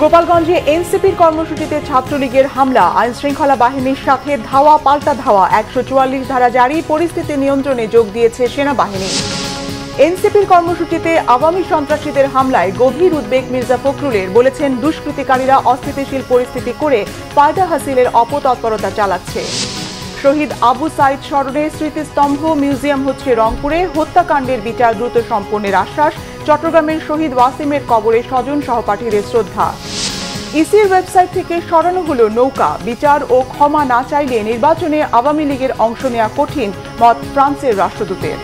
গোপালগঞ্জে এনসিপির কর্মসূচিতে ছাত্রলীগের হামলা, আইনশৃঙ্খলা বাহিনীর সাথে ধাওয়া পাল্টা ধাওয়া, ১৪৪ ধারা জারি, পরিস্থিতি নিয়ন্ত্রণে যোগ দিয়েছে সেনাবাহিনী। এনসিপির কর্মসূচিতে আওয়ামী সন্ত্রাসীদের হামলায় গভীর উদ্বেগ মির্জা ফখরুলের, বলেছেন দুষ্কৃতিকারীরা অস্থিতিশীল পরিস্থিতি করে ফায়দা হাসিলের অপতৎপরতা চালাচ্ছে। শহীদ আবু সাইদ স্মরণে স্মৃতিস্তম্ভ মিউজিয়াম হচ্ছে রংপুরে, হত্যাকাণ্ডের বিচার দ্রুত সম্পন্নের আশ্বাস। চট্টগ্রামের শহীদ ওয়াসিমের কবরে স্বজন সহপাঠীদের শ্রদ্ধা। ইসির ওয়েবসাইট থেকে সরানো হলো নৌকা, বিচার ও ক্ষমা না চাইলে নির্বাচনে আওয়ামী লীগের অংশ নেওয়া কঠিন, মত ফ্রান্সের রাষ্ট্রদূতের।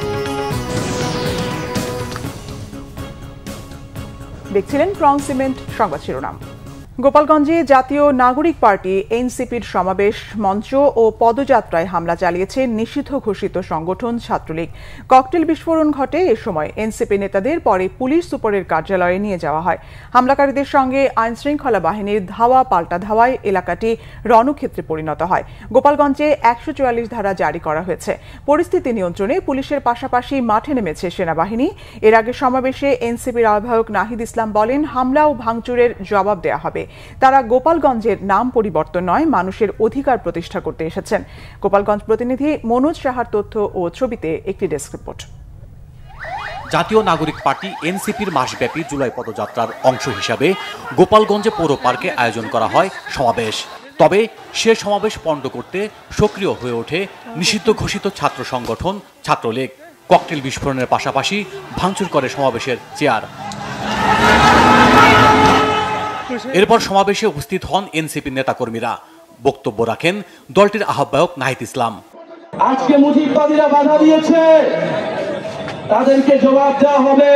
দেখছিলেন ক্রাউন সিমেন্ট সংবাদ শিরোনাম। গোপালগঞ্জে জাতীয় নাগরিক পার্টি এনসিপির সমাবেশ মঞ্চ ও পদযাত্রায় হামলা চালিয়েছে নিষিদ্ধ ঘোষিত সংগঠন ছাত্রলীগ। ককটেল বিস্ফোরণ ঘটে। এ সময় এনসিপি নেতাদের পরে পুলিশ সুপারের কার্যালয়ে নিয়ে যাওয়া হয়। হামলাকারীদের সঙ্গে আইনশৃঙ্খলা বাহিনীর ধাওয়া পাল্টা ধাওয়ায় এলাকাটি রণক্ষেত্রে পরিণত হয়। গোপালগঞ্জে ১৪৪ ধারা জারি করা হয়েছে। পরিস্থিতি নিয়ন্ত্রণে পুলিশের পাশাপাশি মাঠে নেমেছে সেনাবাহিনী। এর আগে সমাবেশে এনসিপির আহ্বায়ক নাহিদ ইসলাম বলেন, হামলা ও ভাঙচুরের জবাব দেওয়া হবে। তারা গোপালগঞ্জের নাম পরিবর্তন নয়, মানুষের অধিকার প্রতিষ্ঠা করতে এসেছেন। গোপালগঞ্জ প্রতিনিধি মনোজ সাহার তথ্য ও ছবিতে একটি ডেস্ক রিপোর্ট। জাতীয় নাগরিক পার্টি এনসিপির মাসব্যাপী জুলাই পদযাত্রার অংশ হিসাবে গোপালগঞ্জে পৌর পার্কে আয়োজন করা হয় সমাবেশ। তবে সে সমাবেশ পণ্ড করতে সক্রিয় হয়ে ওঠে নিষিদ্ধ ঘোষিত ছাত্র সংগঠন ছাত্রলীগ। ককটেল বিস্ফোরণের পাশাপাশি ভাঙচুর করে সমাবেশের চেয়ার। এরপর সমাবেশে উপস্থিত হন এনসিপির নেতাকর্মীরা। বক্তব্য রাখেন দলটির আহ্বায়ক নাহিদ ইসলাম। আজকে মুজিববাদীরা বাধা দিয়েছে, তাদেরকে জবাব দেওয়া হবে।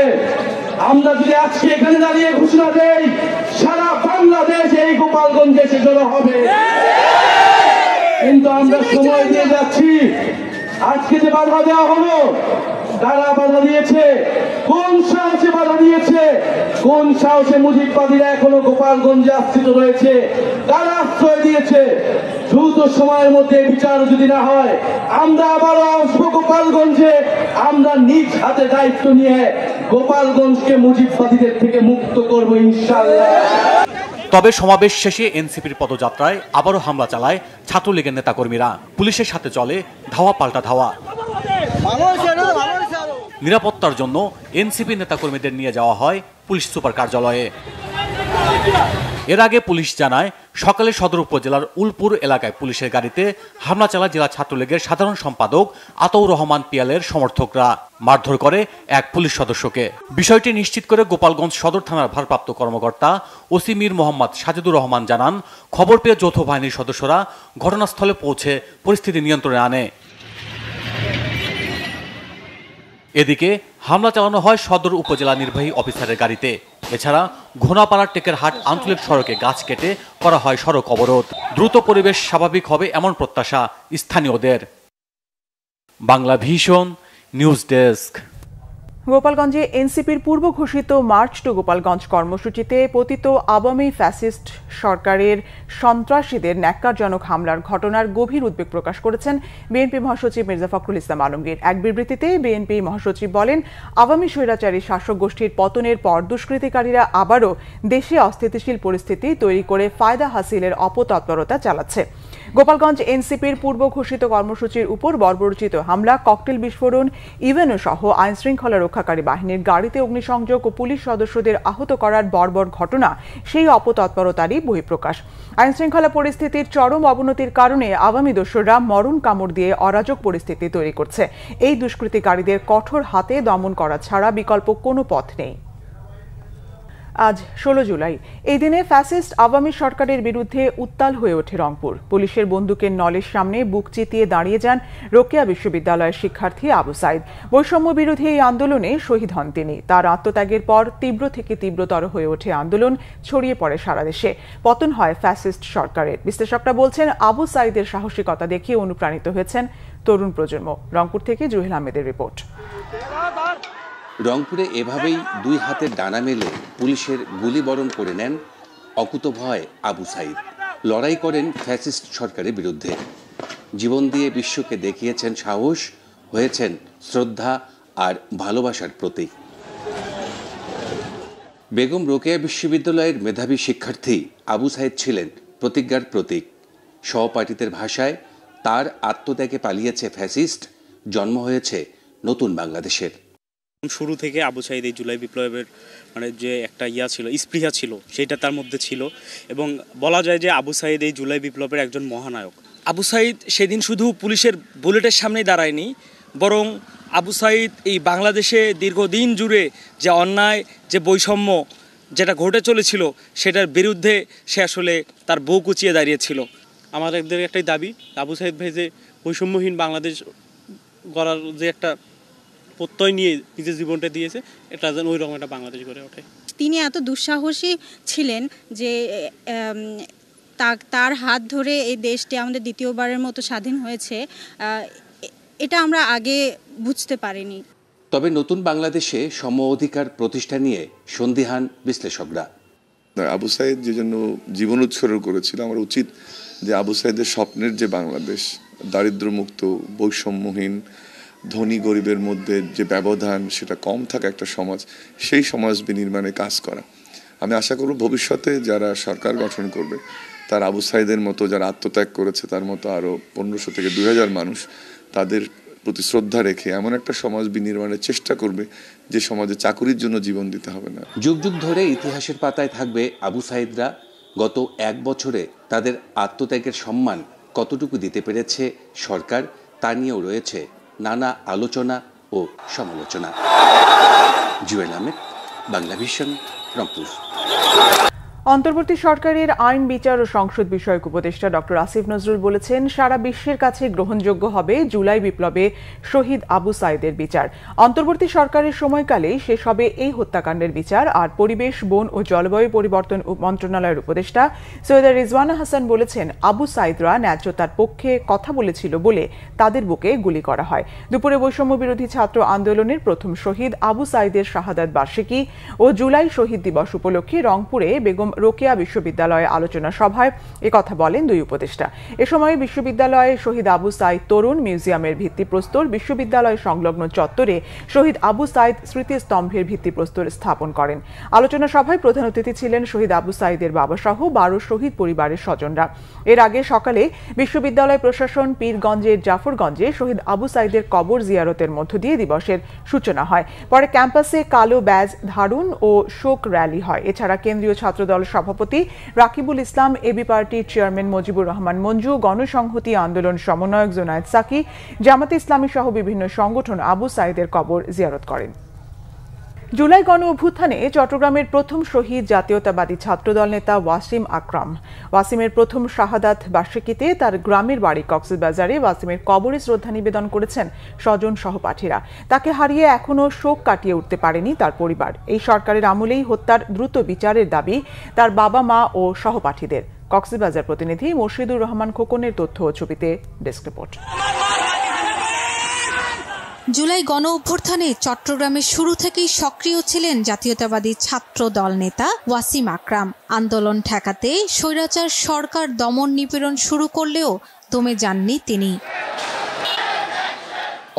আমরা যদি আজকে এখানে দাঁড়িয়ে ঘোষণা দেই, সারা বাংলাদেশ এই গোপালগঞ্জে এসে জড়ো হবে। কিন্তু আমরা সময় দিয়ে যাচ্ছি। আজকে যে বাধা দেওয়া হলো, কারা বাধা দিয়েছে, কোন সাহসে বাধা দিয়েছে, কোন সাহসে মুজিববাদীরা এখনো গোপালগঞ্জে আশ্রিত রয়েছে, কারা আশ্রয় দিয়েছে। দ্রুত সময়ের মধ্যে বিচার যদি না হয়, আমরা আবারও আসবো গোপালগঞ্জে। আমরা নিজ হাতে দায়িত্ব নিয়ে গোপালগঞ্জকে মুজিববাদীদের থেকে মুক্ত করব ইনশাআল্লাহ। তবে সমাবেশ শেষে এনসিপির পদযাত্রায় আবারও হামলা চালায় ছাত্রলীগের নেতাকর্মীরা। পুলিশের সাথে চলে ধাওয়া পাল্টা ধাওয়া। নিরাপত্তার জন্য এনসিপি নেতাকর্মীদের নিয়ে যাওয়া হয় পুলিশ সুপার কার্যালয়ে। এর আগে পুলিশ জানায়, সকালে সদর উপজেলার উলপুর এলাকায় পুলিশের গাড়িতে হামলা চালায় জেলা ছাত্রলীগের সাধারণ সম্পাদক আতাউর রহমান পিয়ালের সমর্থকরা। মারধর করে এক পুলিশ সদস্যকে। বিষয়টি নিশ্চিত করে গোপালগঞ্জ সদর থানার ভারপ্রাপ্ত কর্মকর্তা ওসি মীর মোহাম্মদ সাজিদুর রহমান জানান, খবর পেয়ে যৌথ বাহিনীর সদস্যরা ঘটনাস্থলে পৌঁছে পরিস্থিতি নিয়ন্ত্রণে আনে। এদিকে হামলা চালানো হয় সদর উপজেলা নির্বাহী অফিসারের গাড়িতে। এছাড়া ঘোনাপাড়া টেকেরহাট আঞ্চলিক সড়কে গাছ কেটে করা হয় সড়ক অবরোধ। দ্রুত পরিবেশ স্বাভাবিক হবে এমন প্রত্যাশা স্থানীয়দের। Bangla vision news desk. গোপালগঞ্জে এনসিপির পূর্ব ঘোষিত মার্চ টু গোপালগঞ্জ কর্মসূচিতে পতিত আওয়ামী ফ্যাসিস্ট সরকারের সন্ত্রাসীদের ন্যাক্কারজনক হামলার ঘটনার গভীর উদ্বেগ প্রকাশ করেছেন বিএনপি মহাসচিব মির্জা ফখরুল ইসলাম আলমগীর। এক বিবৃতিতে বিএনপি মহাসচিব বলেন, আওয়ামী স্বৈরাচারী শাসক গোষ্ঠীর পতনের পর দুষ্কৃতিকারীরা আবারও দেশে অস্থিতিশীল পরিস্থিতি তৈরি করে ফায়দা হাসিলের অপতৎপরতা চালাচ্ছে। গোপালগঞ্জ এনসিপির পূর্ব ঘোষিত কর্মসূচির উপর বর্বরচিত হামলা, ককটেল বিস্ফোরণ, ইভেনও সহ আইনশৃঙ্খলা রক্ষাকারী বাহিনীর গাড়িতে অগ্নিসংযোগ ও পুলিশ সদস্যদের আহত করার বর্বর ঘটনা সেই অপতৎপরতারই বহিঃপ্রকাশ। আইনশৃঙ্খলা পরিস্থিতির চরম অবনতির কারণে আওয়ামী দোসররা মরণ কামড় দিয়ে অরাজক পরিস্থিতি তৈরি করছে। এই দুষ্কৃতিকারীদের কঠোর হাতে দমন করা ছাড়া বিকল্প কোনো পথ নেই। আজ 16 জুলাই। এই দিনে ফ্যাসিস্ট আওয়ামী সরকারের বিরুদ্ধে উত্তাল হয়ে ওঠে রংপুর। পুলিশের বন্দুকের নলের সামনে বুক চিতিয়ে দাঁড়িয়ে যান রোকেয়া বিশ্ববিদ্যালয়ের শিক্ষার্থী আবু সাইদ। বৈষম্য বিরোধী এই আন্দোলনে শহীদ হন তিনি। তার আত্মত্যাগের পর তীব্র থেকে তীব্রতর হয়ে ওঠে আন্দোলন, ছড়িয়ে পড়ে সারা দেশে। পতন হয় ফ্যাসিস্ট সরকারের। বিশ্লেষকরা বলছেন, আবু সাইদের সাহসিকতা দেখিয়ে অনুপ্রাণিত হয়েছেন তরুণ প্রজন্ম। রংপুর থেকে জুহেল আহমেদের রিপোর্ট। রংপুরে এভাবেই দুই হাতের ডানা মেলে পুলিশের গুলিবরণ করে নেন অকুতভয় আবু সাইদ। লড়াই করেন ফ্যাসিস্ট সরকারের বিরুদ্ধে। জীবন দিয়ে বিশ্বকে দেখিয়েছেন সাহস, হয়েছেন শ্রদ্ধা আর ভালোবাসার প্রতীক। বেগম রোকেয়া বিশ্ববিদ্যালয়ের মেধাবী শিক্ষার্থী আবু সাইদ ছিলেন প্রতিজ্ঞার প্রতীক। সহপাঠীদের ভাষায় তার আত্মত্যাগে পালিয়েছে ফ্যাসিস্ট, জন্ম হয়েছে নতুন বাংলাদেশের। শুরু থেকে আবু সাইদ এই জুলাই বিপ্লবের যে একটা ছিল, স্পৃহা ছিল, সেটা তার মধ্যে ছিল এবং বলা যায় যে আবু সাইদ এই জুলাই বিপ্লবের একজন মহানায়ক। আবু সাইদ সেদিন শুধু পুলিশের বুলেটের সামনেই দাঁড়ায়নি, বরং আবু সাইদ এই বাংলাদেশে দীর্ঘদিন জুড়ে যে অন্যায়, যে বৈষম্য যেটা ঘটে চলেছিল সেটার বিরুদ্ধে সে আসলে তার বুক উঁচিয়ে দাঁড়িয়েছিল। আমাদের একটাই দাবি, আবু সাইদ ভাই যে বৈষম্যহীন বাংলাদেশ গড়ার যে একটা প্রত্যয় নিয়ে নিজের জীবনটা দিয়েছে, এটা যেন ওই রকম একটা বাংলাদেশ গড়ে ওঠে। তিনি এত দুঃসাহসী ছিলেন যে তার হাত ধরে এই দেশটি আমাদের দ্বিতীয়বারের মতো স্বাধীন হয়েছে, এটা আমরা আগে বুঝতে পারিনি। তবে নতুন বাংলাদেশে সম অধিকার প্রতিষ্ঠা নিয়ে সন্দিহান বিশ্লেষকরা। আবু সাইদ যে জন্য জীবন উৎসর্গ করেছিল, আমার উচিত যে আবু সাইদের স্বপ্নের যে বাংলাদেশ, দারিদ্র্যমুক্ত, বৈষম্যহীন, ধনী গরিবের মধ্যে যে ব্যবধান সেটা কম থাকা একটা সমাজ, সেই সমাজ বিনির্মাণে কাজ করা। আমি আশা করব ভবিষ্যতে যারা সরকার গঠন করবে তার আবু সাইদের মতো যারা আত্মত্যাগ করেছে তার মতো আরও 1500 থেকে 2000 মানুষ তাদের প্রতি শ্রদ্ধা রেখে এমন একটা সমাজ বিনির্মাণের চেষ্টা করবে যে সমাজে চাকুরির জন্য জীবন দিতে হবে না। যুগ যুগ ধরে ইতিহাসের পাতায় থাকবে আবু সাইদরা। গত 1 বছরে তাদের আত্মত্যাগের সম্মান কতটুকু দিতে পেরেছে সরকার, তা নিয়েও রয়েছে নানা আলোচনা ও সমালোচনা। জুয়েল আহমেদ, বাংলা ভিশন, রংপুর। অন্তর্বর্তী সরকারের আইন, বিচার ও সংসদ বিষয়ক উপদেষ্টা ডক্টর আসিফ নজরুল বলেছেন, সারা বিশ্বের কাছে গ্রহণযোগ্য হবে জুলাই বিপ্লবে শহীদ আবু সাইদের বিচার। অন্তর্বর্তী সরকারের সময়কালেই শেষ হবে এই হত্যাকাণ্ডের বিচার। আর পরিবেশ, বন ও জলবায়ু পরিবর্তন মন্ত্রণালয়ের উপদেষ্টা সৈয়দা রিজওয়ানা হাসান বলেছেন, আবু সাইদরা ন্যায্যতার পক্ষে কথা বলেছিল বলে তাদের বুকে গুলি করা হয়। দুপুরে বৈষম্য বিরোধী ছাত্র আন্দোলনের প্রথম শহীদ আবু সাইদের শাহাদাত বার্ষিকী ও জুলাই শহীদ দিবস উপলক্ষে রংপুরে বেগম রোকেয়া বিশ্ববিদ্যালয়ে আলোচনা সভায় একথা বলেন দুই উপদেষ্টা। এ সময় বিশ্ববিদ্যালয়ে শহীদ আবু সাইদ তরুণ মিউজিয়ামের ভিত্তিপ্রস্তর, বিশ্ববিদ্যালয় সংলগ্ন চত্বরে শহীদ আবু সাইদ স্মৃতিস্তম্ভের ভিত্তিপ্রস্তর স্থাপন করেন। আলোচনা সভায় প্রধান অতিথি ছিলেন শহীদ আবু সাইদের বাবা সহ 12 শহীদ পরিবারের স্বজনরা। এর আগে সকালে বিশ্ববিদ্যালয় প্রশাসন পীরগঞ্জের জাফরগঞ্জে শহীদ আবু সাইদের কবর জিয়ারতের মধ্য দিয়ে দিবসের সূচনা হয়। পরে ক্যাম্পাসে কালো ব্যাজ ধারণ ও শোক র্যালি হয়। এছাড়া কেন্দ্রীয় ছাত্রদল সভাপতি রাকিবুল ইসলাম, এবি পার্টির চেয়ারম্যান মুজিবুর রহমান মঞ্জু, গণসংহতি আন্দোলন সমন্বয়ক জোনায়েদ সাকি, জামাতে ইসলামী সহ বিভিন্ন সংগঠন আবু সাইদের কবর জিয়ারত করেন। জুলাই গণ অভ্যুত্থানে চট্টগ্রামের প্রথম শহীদ জাতীয়তাবাদী ছাত্রদল নেতা ওয়াসিম আকরাম। ওয়াসিমের প্রথম শাহাদাত বার্ষিকীতে তার গ্রামের বাড়ি কক্সবাজারে ওয়াসিমের কবরে শ্রদ্ধা নিবেদন করেছেন স্বজন সহপাঠীরা। তাকে হারিয়ে এখনও শোক কাটিয়ে উঠতে পারেনি তার পরিবার। এই সরকারের আমলেই হত্যার দ্রুত বিচারের দাবি তার বাবা, মা ও সহপাঠীদের। কক্সবাজার প্রতিনিধি মোর্শেদুর রহমান খোকনের তথ্য ও ছবিতে ডেস্ক রিপোর্ট। জুলাই গণ অভ্যুত্থানে চট্টগ্রামের শুরু থেকেই সক্রিয় ছিলেন জাতীয়তাবাদী ছাত্র দল নেতা ওয়াসিম আকরাম। আন্দোলন ঠেকাতে স্বৈরাচার সরকার দমন নিপীড়ন শুরু করলেও দমে যাননি তিনি।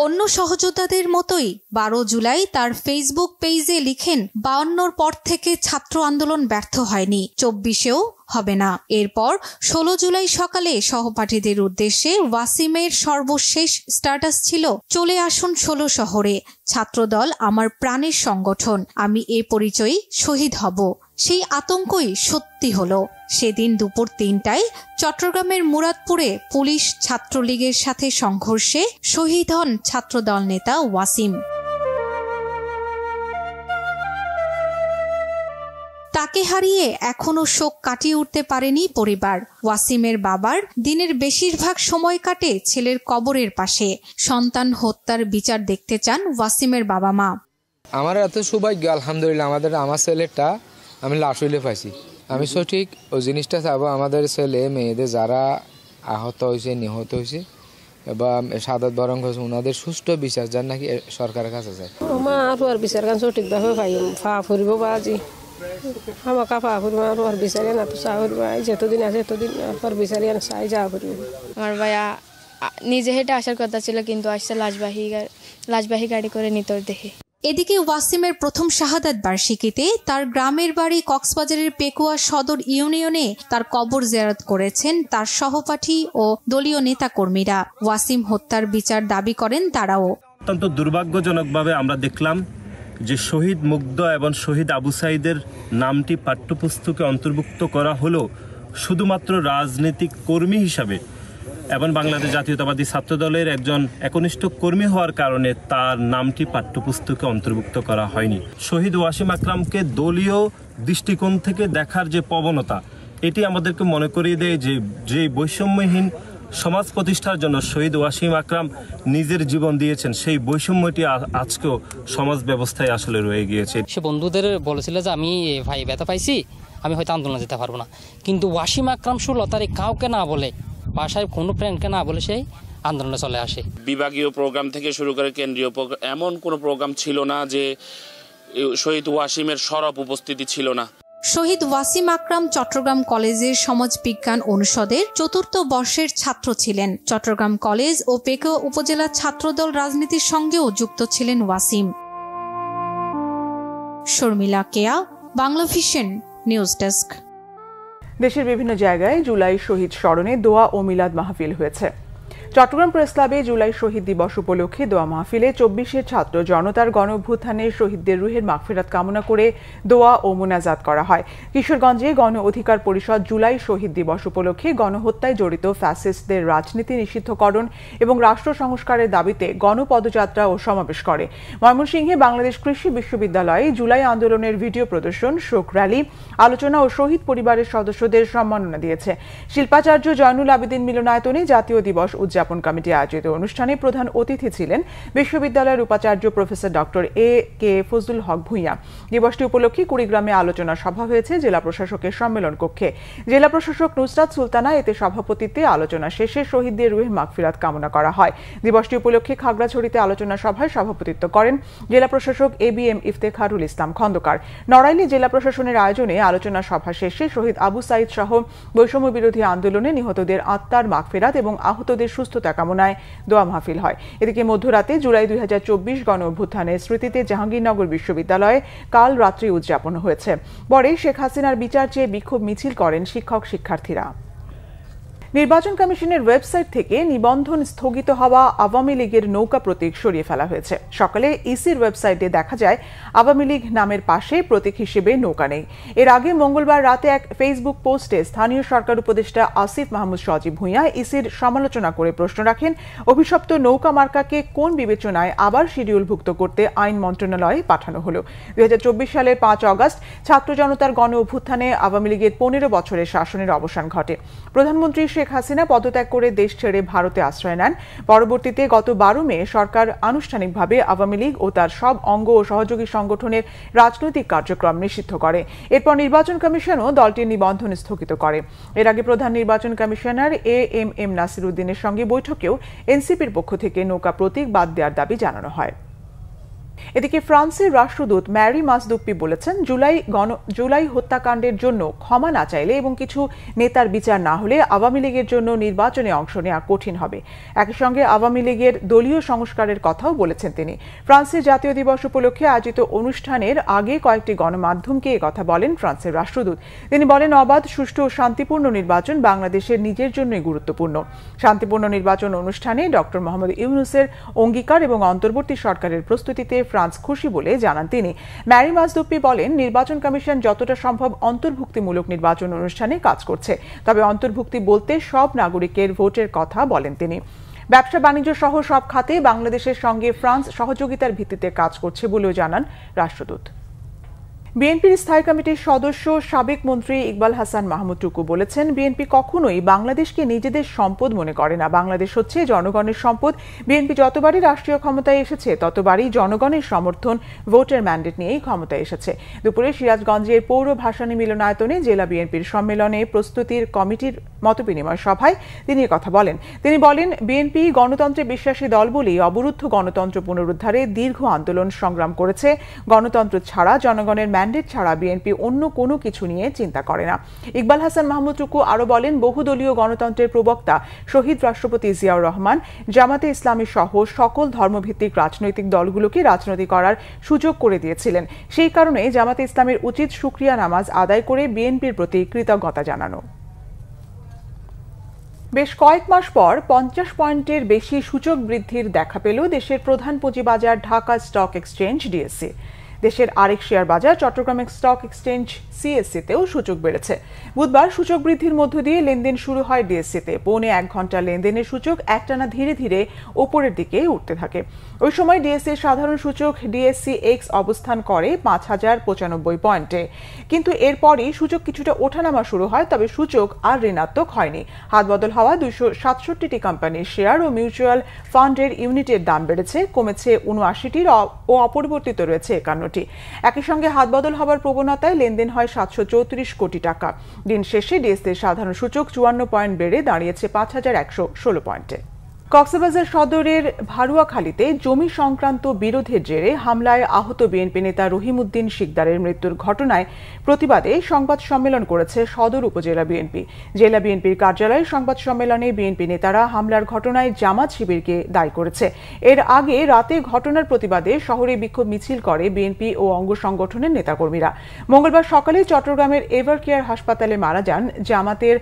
অন্য সহযোদ্ধাদের মতোই 12 জুলাই তার ফেসবুক পেজে লিখেন, 52 পর থেকে ছাত্র আন্দোলন ব্যর্থ হয়নি, 24-এও হবে না। এরপর 16 জুলাই সকালে সহপাঠীদের উদ্দেশ্যে ওয়াসিমের সর্বশেষ স্ট্যাটাস ছিল, চলে আসুন 16 শহরে, ছাত্রদল আমার প্রাণের সংগঠন, আমি এ পরিচয় শহীদ হব। সেই আতঙ্কই সত্যি হলো। সেদিন দুপুর 3টায় চট্টগ্রামের মুরাদপুরে পুলিশ ছাত্রলীগের সাথে সংঘর্ষে শহীদ হন ছাত্রদল নেতা ওয়াসিম। তাকে হারিয়ে এখনো শোক কাটিয়ে উঠতে পারেনি পরিবার। ওয়াসিমের বাবার দিনের বেশিরভাগ সময় কাটে ছেলের কবরের পাশে। সন্তান হত্যার বিচার দেখতে চান ওয়াসিমের বাবা মা। আমার এত সৌভাগ্য, আলহামদুলিল্লাহ, আমার ছেলেটা আমি লাশ হইলে পাইছি। আমি সঠিক ওই জিনিসটা চাবো, আমাদের ছেলে মেয়েদের যারা আহত হয়েছে, নিহত হয়েছে বা শাহাদাত বরণ হয়েছে, ওনাদের সুষ্ঠু বিচার যার নাকি সরকারের কাছে যায়। আমার বিচার কান সঠিকভাবে পাই ফা ফুরিব বাজি আমার কাপা ফুরিব আর বিচারে না তো চা ফুরিব, যতদিন আছে এতদিন আর বিচারি আর চাই যা ফুরিব। আমার ভাইয়া নিজে হেঁটে আসার কথা ছিল, কিন্তু আসছে লাশবাহী গাড়ি করে নিতর দেখে। এদিকে ওয়াসিমের প্রথম শাহাদাত বার্ষিকীতে তার গ্রামের বাড়ি কক্সবাজারের পেকুয়া সদর ইউনিয়নে তার কবর জিয়ারত করেছেন তার সহপাঠী ও দলীয় নেতাকর্মীরা। ওয়াসিম হত্যার বিচার দাবি করেন তারাও। অত্যন্ত দুর্ভাগ্যজনকভাবে আমরা দেখলাম যে শহীদ মুগ্ধ এবং শহীদ আবু সাঈদের নামটি পাঠ্যপুস্তকে অন্তর্ভুক্ত করা হলো শুধুমাত্র রাজনৈতিক কর্মী হিসাবে এবং বাংলাদেশ জাতীয়তাবাদী ছাত্রদলের একজন একনিষ্ঠ কর্মী হওয়ার কারণে তার নামটি পাঠ্যপুস্তকে অন্তর্ভুক্ত করা হয়নি। শহীদ ওয়াসিম আকরামকে দলীয় দৃষ্টিকোণ থেকে দেখার যে প্রবণতা, এটি আমাদেরকে মনে করিয়ে দেয় যে বৈষম্যহীন সমাজ প্রতিষ্ঠার জন্য শহীদ ওয়াসিম আকরাম নিজের জীবন দিয়েছেন, সেই বৈষম্যটি আজকেও সমাজ ব্যবস্থায় আসলে রয়ে গিয়েছে। সে বন্ধুদের বলেছিল যে আমি ভাই ব্যথা পাইছি, আমি হয়তো আন্দোলনে যেতে পারবো না, কিন্তু ওয়াসিম আকরাম 16 তারিখ কাউকে না বলে, বাসায় কোনো ফ্রেন্ডকে না বলে সেই আন্দোলনে চলে আসে। বিভাগীয় প্রোগ্রাম থেকে শুরু করে কেন্দ্রীয় প্রোগ্রাম, এমন কোনো প্রোগ্রাম ছিল না যে শহীদ ওয়াসিমের সরব উপস্থিতি ছিল না। শহীদ ওয়াসিম আকরাম চট্টগ্রাম কলেজের সমাজবিজ্ঞান অনুষদের 4র্থ বর্ষের ছাত্র ছিলেন। চট্টগ্রাম কলেজ ও পেকুয়া উপজেলা ছাত্রদল রাজনীতির সঙ্গেও যুক্ত ছিলেন ওয়াসিম। শর্মিলা কেয়া, বাংলাভিশন নিউজ ডেস্ক। দেশের বিভিন্ন জায়গায় জুলাই শহীদ স্মরণে দোয়া ও মিলাদ মাহফিল হয়েছে। চট্টগ্রাম প্রেস ক্লাবে জুলাই শহীদ দিবস উপলক্ষে দোয়া মাহফিলে 24 ছাত্র জনতার গণঅভ্যুত্থানে শহীদদের রুহের মাগফিরাত কামনা করে দোয়া ও মোনাজাত করা হয়। কিশোরগঞ্জে গণ অধিকার পরিষদ জুলাই শহীদ দিবস উপলক্ষে গণহত্যায় জড়িত ফ্যাসিস্টদের রাজনীতি নিষিদ্ধকরণ এবং রাষ্ট্র সংস্কারের দাবিতে গণপদযাত্রা ও সমাবেশ করে। ময়মনসিংহে বাংলাদেশ কৃষি বিশ্ববিদ্যালয়ে জুলাই আন্দোলনের ভিডিও প্রদর্শন, শোক র্যালি, আলোচনা ও শহীদ পরিবারের সদস্যদের সম্মাননা দিয়েছে। শিল্পাচার্য জয়নুল আবেদিন মিলনায়তনে জাতীয় দিবস উদযাপন কমিটি আয়োজিত অনুষ্ঠানে প্রধান অতিথি ছিলেন বিশ্ববিদ্যালয়ের উপাচার্য প্রফেসর ডক্টর A.K. ফজলুল হক ভূঁইয়া। দিবসটি উপলক্ষে কুড়িগ্রামে আলোচনা সভা হয়েছে জেলা প্রশাসকের সম্মেলন কক্ষে। জেলা প্রশাসক নুসরাত সুলতানা এতে সভাপতিত্বে আলোচনা শেষে শহীদদের রুহের মাগফিরাত কামনা করা হয়। দিবসটি উপলক্ষে খাগড়াছড়িতে আলোচনা সভায় সভাপতিত্ব করেন জেলা প্রশাসক A.B.M. ইফতেখারুল ইসলাম খন্দকার। নড়াইলে জেলা প্রশাসনের আয়োজনে আলোচনা সভা শেষে শহীদ আবু সাঈদ সহ বৈষম্য বিরোধী আন্দোলনে নিহতদের আত্মার মাগফিরাত এবং আহতদের সুস্থতা কামনায় দোয়া মাহফিল হয়। এদিকে মধ্যরাতে জুলাই 2024 গণ অভ্যুত্থানের স্মৃতিতে জাহাঙ্গীরনগর বিশ্ববিদ্যালয়ে কাল রাত্রি উদযাপন হয়েছে। পরে শেখ হাসিনার বিচার চেয়ে বিক্ষোভ মিছিল করেন শিক্ষক শিক্ষার্থীরা। নির্বাচন কমিশনের ওয়েবসাইট থেকে নিবন্ধন স্থগিত হওয়া আওয়ামী লীগের নৌকা প্রতীক সরিয়ে ফেলা হয়েছে। সকালে ইসির ওয়েবসাইটে দেখা যায় আওয়ামী লীগ নামের পাশে প্রতীক হিসেবে নৌকা নেই। এর আগে মঙ্গলবার রাতে এক ফেসবুক পোস্টে স্থানীয় সরকার উপদেষ্টা আসিফ মাহমুদ সজীব ভূঁইয়া ইসির সমালোচনা করে প্রশ্ন রাখেন, অভিশপ্ত নৌকা মার্কাকে কোন বিবেচনায় আবার শিডিউলভুক্ত করতে আইন মন্ত্রণালয়ে পাঠানো হলো। 2024 সালের 5 অগস্ট ছাত্র জনতার গণ অভ্যুত্থানে আওয়ামী লীগের 15 বছরের শাসনের অবসান ঘটে। প্রধানমন্ত্রী শেখ হাসিনা পদত্যাগ করে দেশ ছেড়ে ভারতে আশ্রয় নেন। পরবর্তীতে গত 12 মে সরকার আনুষ্ঠানিকভাবে আওয়ামী লীগ ও তার সব অঙ্গ ও সহযোগী সংগঠনের রাজনৈতিক কার্যক্রম নিষিদ্ধ করে। এরপর নির্বাচন কমিশনও দলটির নিবন্ধন স্থগিত করে। এর আগে প্রধান নির্বাচন কমিশনার A.M.M. নাসির উদ্দিনের সঙ্গে বৈঠকেও এনসিপির পক্ষ থেকে নৌকা প্রতীক বাদ দেওয়ার দাবি জানানো হয়। এদিকে ফ্রান্সের রাষ্ট্রদূত ম্যারি মাসদুপ্পি বলেছেন, জুলাই হত্যাকাণ্ডের জন্য ক্ষমা না চাইলে এবং কিছু নেতার বিচার না হলে আওয়ামী লীগের জন্য নির্বাচনে অংশ নেওয়া কঠিন হবে। একই সঙ্গে আওয়ামী লীগের দলীয় সংস্কারের কথাও বলেছেন তিনি। ফ্রান্সের জাতীয় দিবস উপলক্ষে আয়োজিত অনুষ্ঠানের আগে কয়েকটি গণমাধ্যমকে কথা বলেন ফ্রান্সের রাষ্ট্রদূত। তিনি বলেন, অবাধ, সুষ্ঠু ও শান্তিপূর্ণ নির্বাচন বাংলাদেশের নিজের জন্যই গুরুত্বপূর্ণ। শান্তিপূর্ণ নির্বাচন অনুষ্ঠানে ডক্টর মোহাম্মদ ইউনূসের অঙ্গীকার এবং অন্তর্বর্তী সরকারের প্রস্তুতিতে ফ্রান্স খুশি বলে জানান তিনি। ম্যারি মাসদুপ্পি বলেন, নির্বাচন কমিশন যতটা সম্ভব অন্তর্ভুক্তিমূলক নির্বাচন অনুষ্ঠানে কাজ করছে, তবে অন্তর্ভুক্তি বলতে সব নাগরিকের ভোটের কথা বলেন তিনি। ব্যবসা বাণিজ্য সহ সব খাতে বাংলাদেশের সঙ্গে ফ্রান্স সহযোগিতার ভিত্তিতে কাজ করছে বলেও জানান রাষ্ট্রদূত। বিএনপির স্থায়ী কমিটির সদস্য সাবেক মন্ত্রী ইকবাল হাসান মাহমুদ টুকু বলেছেন, বিএনপি কখনোই বাংলাদেশকে নিজেদের সম্পদ মনে করে না। বাংলাদেশ হচ্ছে জনগণের সম্পদ। বিএনপি যতবারই রাষ্ট্রীয় ক্ষমতায় এসেছে ততবারই জনগণের সমর্থন, ভোটের ম্যান্ডেট নিয়েই ক্ষমতায় এসেছে। দুপুরে সিরাজগঞ্জের পৌর ভাসানী মিলনায়তনে জেলা বিএনপির সম্মেলনে প্রস্তুতির কমিটির মতবিনিময় সভায় তিনি কথা বলেন। তিনি বলেন, বিএনপি গণতন্ত্রে বিশ্বাসী দল বলেই অবরুদ্ধ গণতন্ত্র পুনরুদ্ধারে দীর্ঘ আন্দোলন সংগ্রাম করেছে। গণতন্ত্র ছাড়া জনগণের ম্যান্ডেট ছাড়া বিএনপি অন্য কোনো কিছু নিয়ে চিন্তা করে না। ইকবাল হাসান মাহমুদ টুকু আরও বলেন, বহুদলীয় গণতন্ত্রের প্রবক্তা শহীদ রাষ্ট্রপতি জিয়াউর রহমান জামাতে ইসলামী সহ সকল ধর্মভিত্তিক রাজনৈতিক দলগুলোকে রাজনীতি করার সুযোগ করে দিয়েছিলেন। সেই কারণে জামাতে ইসলামের উচিত শুকরিয়া নামাজ আদায় করে বিএনপির প্রতি কৃতজ্ঞতা জানানো। বেশ কয়েক মাস পর 50 পয়েন্টের বেশি সূচক বৃদ্ধির দেখা পেল দেশের প্রধান পুঁজিবাজার ঢাকা স্টক এক্সচেঞ্জ ডিএসসি। দেশের আরেক শেয়ার বাজার চট্টগ্রাম স্টক এক্সচেঞ্জ সিএসসিতেও সূচক বেড়েছে। বুধবার সূচক বৃদ্ধির মধ্য দিয়ে লেনদেন শুরু হয় ডিএসসিতে। পৌনে 1 ঘন্টা লেনদেনের সূচক একটানা ধীরে ধীরে উপরের দিকে উঠতে থাকে। ওই সময় ডিএসসির সাধারণ সূচক ডিএসসি এক্স অবস্থান করে 5095 পয়েন্টে, কিন্তু এরপরই সূচক কিছুটা ওঠানামা শুরু হয়, তবে সূচক আর ঋণাত্মক হয়নি। হাতবদল হওয়া 267টি কোম্পানির শেয়ার ও মিউচুয়াল ফান্ডের ইউনিটের দাম বেড়েছে, কমেছে 79টির ও অপরিবর্তিত রয়েছে 51টি। একই সঙ্গে হাতবদল হওয়ার প্রবণতায় লেনদেন হয় 734 কোটি টাকা। দিন শেষে ডিএসসির সাধারণ সূচক 54 পয়েন্ট বেড়ে দাঁড়িয়েছে 5116 পয়েন্টে। কক্সবাজার সদরের ভারুয়াখালীতে জমি সংক্রান্ত বিরোধের জেরে হামলায় আহত বিএনপি নেতা রহিমউদ্দিন শিকদারের মৃত্যুর ঘটনায় প্রতিবাদে সংবাদ সম্মেলন করেছে সদর উপজেলা বিএনপি। জেলা বিএনপির কার্যালয়ে সংবাদ সম্মেলনে বিএনপি নেতারা হামলার ঘটনায় জামাত শিবিরকে দায়ী করেছে। এর আগে রাতে ঘটনার প্রতিবাদে শহরে বিক্ষোভ মিছিল করে বিএনপি ও অঙ্গ সংগঠনের নেতাকর্মীরা। মঙ্গলবার সকালে চট্টগ্রামের এভার কেয়ার হাসপাতালে মারা যান জামাতের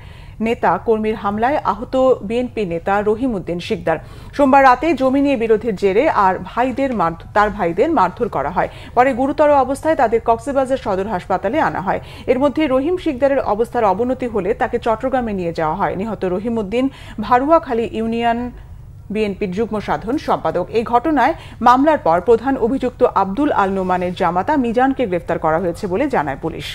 নেতা কর্মীর হামলায় আহত বিএনপি নেতা রহিমউদ্দিন শিকদার। সোমবার রাতে জমি নিয়ে বিরোধের জেরে তার ভাইদের মারধর করা হয়। পরে গুরুতর অবস্থায় তাদের কক্সবাজার সদর হাসপাতালে আনা হয়। এর মধ্যে রহিম শিকদারের অবস্থার অবনতি হলে তাকে চট্টগ্রামে নিয়ে যাওয়া হয়। নিহত রহিমউদ্দিন ভারুয়াখালী ইউনিয়ন বিএনপির যুগ্ম সাধারণ সম্পাদক। এই ঘটনায় মামলার পর প্রধান অভিযুক্ত আব্দুল আল নোমানের জামাতা মিজানকে গ্রেফতার করা হয়েছে বলে জানায় পুলিশ।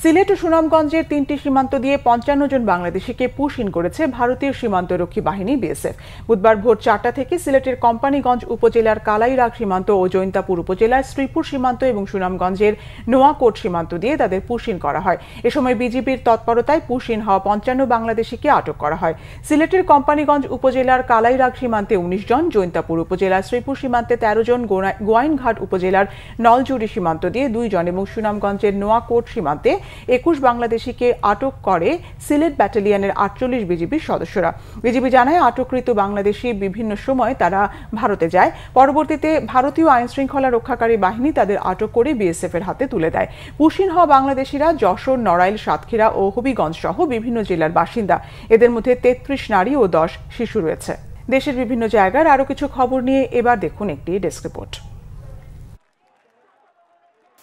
সিলেট ও সুনামগঞ্জের 3টি সীমান্ত দিয়ে 55 জন বাংলাদেশিকে পুশ ইন করেছে ভারতীয় সীমান্তরক্ষী বাহিনী বিএসএফ। বুধবার ভোর 4টা থেকে সিলেটের কোম্পানীগঞ্জ উপজেলার কালাইরাগ সীমান্ত ও জৈন্তাপুর উপজেলার শ্রীপুর সীমান্ত এবং সুনামগঞ্জের নোয়াকোট সীমান্ত দিয়ে তাদের পুশ ইন করা হয়। এ সময় বিজিবির তৎপরতায় পুশ ইন হওয়া 55 বাংলাদেশিকে আটক করা হয়। সিলেটের কোম্পানীগঞ্জ উপজেলার কালাইরাগ সীমান্তে 19 জন, জৈন্তাপুর উপজেলার শ্রীপুর সীমান্তে 13 জন, গোয়াইনঘাট উপজেলার নলজুড়ি সীমান্ত দিয়ে 2 জন এবং সুনামগঞ্জের নোয়াকোট সীমান্তে 21 বাংলাদেশিকে আটক করে সিলেট ব্যাটালিয়নের 48 বিজিবির সদস্যরা। বিজিবি জানায়, আটককৃত বাংলাদেশি বিভিন্ন সময় তারা ভারতে যায়। পরবর্তীতে ভারতীয় আইন শৃঙ্খলা রক্ষাকারী বাহিনী তাদের আটক করে বিএসএফ এর হাতে তুলে দেয়। পুশিন হওয়া বাংলাদেশিরা যশোর, নড়াইল, সাতক্ষীরা ও হবিগঞ্জ সহ বিভিন্ন জেলার বাসিন্দা। এদের মধ্যে 33 নারী ও 10 শিশু রয়েছে। দেশের বিভিন্ন জায়গার আরও কিছু খবর নিয়ে এবার দেখুন একটি ডেস্ক রিপোর্ট।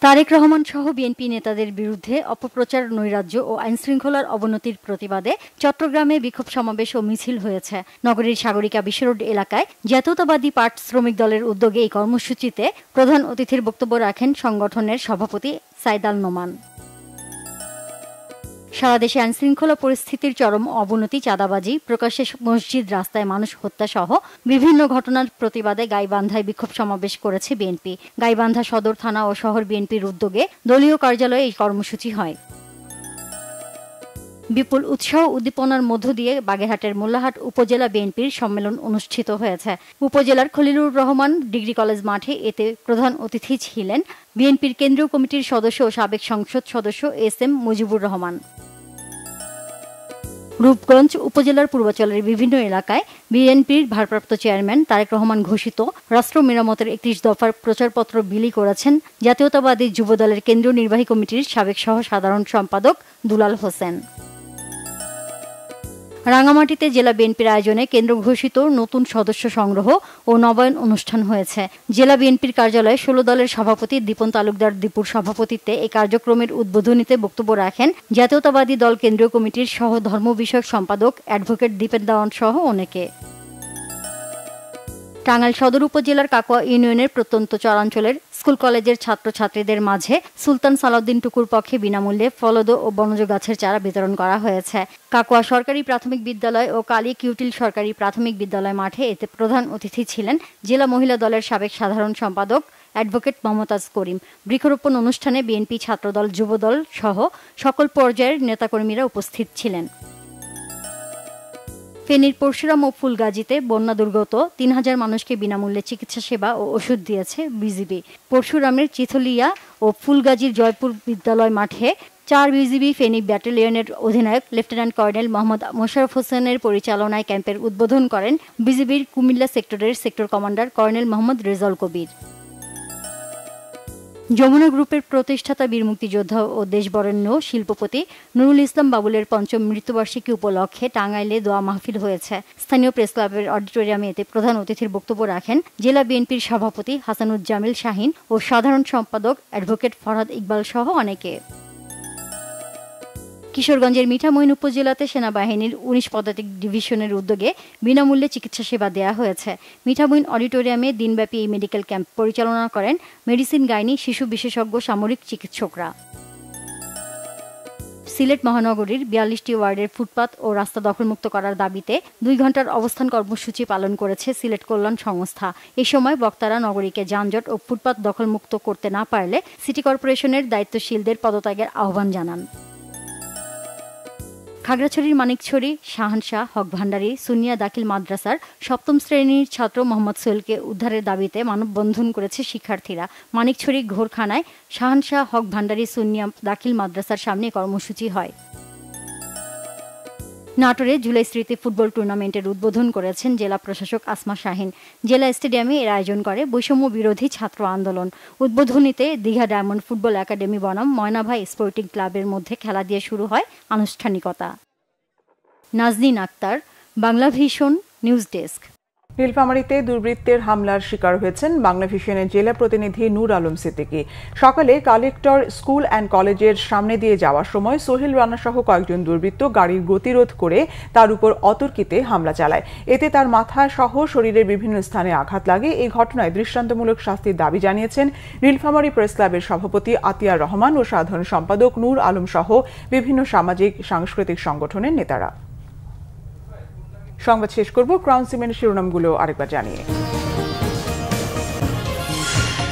তারেক রহমান সহ বিএনপি নেতাদের বিরুদ্ধে অপপ্রচার, নৈরাজ্য ও আইনশৃঙ্খলার অবনতির প্রতিবাদে চট্টগ্রামে বিক্ষোভ সমাবেশ ও মিছিল হয়েছে। নগরীর সাগরিকা বিশ্ব রোড এলাকায় জাতীয়তাবাদী পাট শ্রমিক দলের উদ্যোগে এই কর্মসূচিতে প্রধান অতিথির বক্তব্য রাখেন সংগঠনের সভাপতি সাইদ আল নোমান। সারা দেশে আইনশৃঙ্খলা পরিস্থিতির চরম অবনতি, চাঁদাবাজি, প্রকাশ্যে মসজিদ, রাস্তায় মানুষ হত্যা সহ বিভিন্ন ঘটনার প্রতিবাদে গাইবান্ধায় বিক্ষোভ সমাবেশ করেছে বিএনপি। গাইবান্ধা সদর থানা ও শহর বিএনপির উদ্যোগে দলীয় কার্যালয়ে এই কর্মসূচি হয়। বিপুল উৎসাহ উদ্দীপনার মধ্য দিয়ে বাগেরহাটের মোল্লাহাট উপজেলা বিএনপির সম্মেলন অনুষ্ঠিত হয়েছে। উপজেলার খলিলুর রহমান ডিগ্রি কলেজ মাঠে এতে প্রধান অতিথি ছিলেন বিএনপির কেন্দ্রীয় কমিটির সদস্য ও সাবেক সংসদ সদস্য এস.এম. মুজিবুর রহমান। রূপগঞ্জ উপজেলার পূর্বাঞ্চলের বিভিন্ন এলাকায় বিএনপির ভারপ্রাপ্ত চেয়ারম্যান তারেক রহমান ঘোষিত রাষ্ট্র মেরামতের 31 দফার প্রচারপত্র বিলি করেছেন জাতীয়তাবাদী যুবদলের কেন্দ্রীয় নির্বাহী কমিটির সাবেক সহ সাধারণ সম্পাদক দুলাল হোসেন। রাঙামাটিতে জেলা বিএনপির আয়োজনে কেন্দ্র ঘোষিত নতুন সদস্য সংগ্রহ ও নবায়ন অনুষ্ঠান হয়েছে। জেলা বিএনপির কার্যালয়ে 16 দলের সভাপতি দীপন তালুকদার দীপুর সভাপতিত্বে এই কার্যক্রমের উদ্বোধনীতে বক্তব্য রাখেন জাতীয়তাবাদী দল কেন্দ্রীয় কমিটির সহ ধর্ম বিষয়ক সম্পাদক অ্যাডভোকেট দীপেন দেওয়ান সহ অনেকে। টাঙ্গাইল সদর উপজেলার কাকুয়া ইউনিয়নের প্রত্যন্ত চরাঞ্চলের স্কুল কলেজের ছাত্রছাত্রীদের মাঝে সুলতান সালাউদ্দিন টুকুর পক্ষে বিনামূল্যে ফলদ ও বনজ গাছের চারা বিতরণ করা হয়েছে। কাকুয়া সরকারি প্রাথমিক বিদ্যালয় ও কালী কিউটিল সরকারি প্রাথমিক বিদ্যালয় মাঠে এতে প্রধান অতিথি ছিলেন জেলা মহিলা দলের সাবেক সাধারণ সম্পাদক অ্যাডভোকেট মমতাজ করিম। বৃক্ষরোপণ অনুষ্ঠানে বিএনপি, ছাত্রদল, যুবদল সহ সকল পর্যায়ের নেতাকর্মীরা উপস্থিত ছিলেন। ফেনীর পরশুরাম ও ফুলগাজীতে বন্যা দুর্গত ৩,০০০ মানুষকে বিনামূল্যে চিকিৎসা সেবা ও ওষুধ দিয়েছে বিজিবি। পরশুরামের চিথলিয়া ও ফুলগাজীর জয়পুর বিদ্যালয় মাঠে ৪ বিজিবি ফেনী ব্যাটালিয়নের অধিনায়ক লেফটেন্যান্ট কর্নেল মোহাম্মদ মোশাররফ হোসেনের পরিচালনায় ক্যাম্পের উদ্বোধন করেন বিজিবির কুমিল্লা সেক্টরের sector commander colonel Mohammad Rezaul Kabir. Jamuna গ্রুপের প্রতিষ্ঠাতা বীর মুক্তিযোদ্ধা ও দেশবরেণ্য শিল্পপতি নুরুল ইসলাম বাবুলের ৫ম মৃত্যুবার্ষিকী উপলক্ষে টাঙ্গাইলে দোয়া মাহফিল হয়েছে। স্থানীয় প্রেস ক্লাবের অডিটোরিয়ামে এতে প্রধান অতিথির বক্তব্য রাখেন জেলা বিএনপির সভাপতি হাসানুজ্জামিল শাহিন ও সাধারণ সম্পাদক অ্যাডভোকেট ফরহাদ ইকবাল সহ অনেকে। কিশোরগঞ্জের মিঠামইন উপজেলাতে সেনাবাহিনীর ১৯ পদাতিক ডিভিশনের উদ্যোগে বিনামূল্যে চিকিৎসা সেবা দেওয়া হয়েছে। মিঠামইন অডিটোরিয়ামে দিনব্যাপী এই মেডিকেল ক্যাম্প পরিচালনা করেন মেডিসিন গাইনি শিশু বিশেষজ্ঞ সামরিক চিকিৎসকরা। সিলেট মহানগরীর ৪২টি ওয়ার্ডের ফুটপাত ও রাস্তা দখলমুক্ত করার দাবিতে ২ ঘণ্টার অবস্থান কর্মসূচি পালন করেছে সিলেট কল্যাণ সংস্থা। এই সময় বক্তারা নগরীকে যানজট ও ফুটপাত দখলমুক্ত করতে না পারলে সিটি কর্পোরেশনের দায়িত্বশীলদের পদত্যাগের আহ্বান জানান। খাগড়াছড়ির মানিকছড়ি শাহানশাহ হক ভান্ডারী সুন্নিয়া দাখিল মাদ্রাসার ৭ম শ্রেণীর ছাত্র মোহাম্মদ সোহেলকে উদ্ধারের দাবিতে মানববন্ধন করেছে শিক্ষার্থীরা। মানিকছড়ি ঘোরখানায় শাহানশাহ হক ভান্ডারী সুন্নিয়া দাখিল মাদ্রাসার সামনে কর্মসূচি হয়। নাটোরে জুলাই স্মৃতি ফুটবল টুর্নামেন্টের উদ্বোধন করেছেন জেলা প্রশাসক আসমা শাহিন। জেলা স্টেডিয়ামে এর আয়োজন করে বৈষম্য বিরোধী ছাত্র আন্দোলন। উদ্বোধনীতে দীঘা ডায়মন্ড ফুটবল একাডেমি বনাম ময়নাভাই স্পোর্টিং ক্লাবের মধ্যে খেলা দিয়ে শুরু হয় আনুষ্ঠানিকতা। Naznin Akter, Banglavision news desk. নীলফামারীতে দুর্বৃত্তের হামলার শিকার হয়েছেন বাংলাভিশনের জেলা প্রতিনিধি নূর আলম সিদ্দিকী। সকালে কালেক্টর স্কুল অ্যান্ড কলেজের সামনে দিয়ে যাওয়ার সময় সোহেল রানা সহ কয়েকজন দুর্বৃত্ত গাড়ির গতিরোধ করে তার উপর অতর্কিতে হামলা চালায়। এতে তার মাথা সহ শরীরের বিভিন্ন স্থানে আঘাত লাগে। এই ঘটনায় দৃষ্টান্তমূলক শাস্তির দাবি জানিয়েছেন নীলফামারী প্রেস ক্লাবের সভাপতি আতিয়ার রহমান ও সাধারণ সম্পাদক নূর আলম সহ বিভিন্ন সামাজিক সাংস্কৃতিক সংগঠনের নেতারা। সংবাদ শেষ করব ক্রাউন সিমেন্টের শিরোনামগুলো আরেকবার জানিয়ে।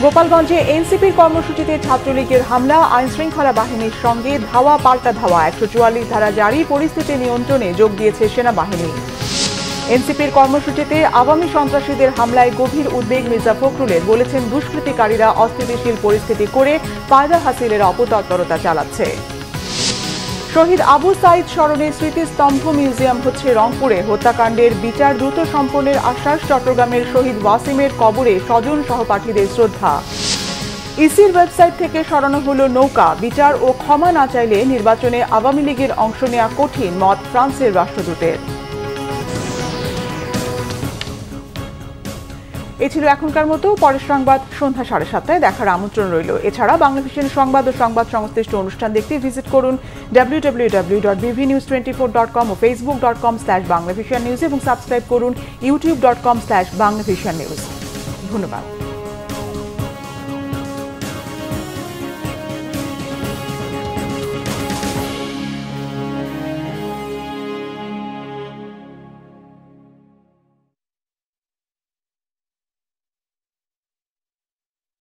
গোপালগঞ্জে এনসিপির কর্মসূচিতে ছাত্রলীগের হামলা, আইনশৃঙ্খলা বাহিনীর সঙ্গে ধাওয়া পাল্টা ধাওয়া, ১৪৪ ধারা জারি, পরিস্থিতি নিয়ন্ত্রণে যোগ দিয়েছে সেনাবাহিনী। এনসিপির কর্মসূচিতে আওয়ামী সন্ত্রাসীদের হামলায় গভীর উদ্বেগ মির্জা ফখরুলের, বলেছেন দুষ্কৃতিকারীরা অস্থিতিশীল পরিস্থিতি করে ফায়দা হাসিলের অপতৎপরতা চালাচ্ছে। শহীদ আবু সাইদ স্মরণে স্মৃতিস্তম্ভ মিউজিয়াম হচ্ছে রংপুরে, হত্যাকাণ্ডের বিচার দ্রুত সম্পন্নের আশ্বাস। চট্টগ্রামের শহীদ ওয়াসিমের কবরে স্বজন সহপাঠীদের শ্রদ্ধা। ইসির ওয়েবসাইট থেকে সরানো হলো নৌকা, বিচার ও ক্ষমা না চাইলে নির্বাচনে আওয়ামী লীগের অংশ নেওয়া কঠিন, মত ফ্রান্সের রাষ্ট্রদূতের। এ ছিল এখনকার মতো। পরের সংবাদ সন্ধ্যা 7:30টায় দেখার আমন্ত্রণ রইল। এছাড়া বাংলাভিশন সংবাদ ও সংবাদ সংশ্লিষ্ট অনুষ্ঠান দেখতে ভিজিট করুন www.bvnews24.com ও facebook.com/banglavishannews এবং সাবস্ক্রাইব করুন youtube.com/banglavishannews। ধন্যবাদ।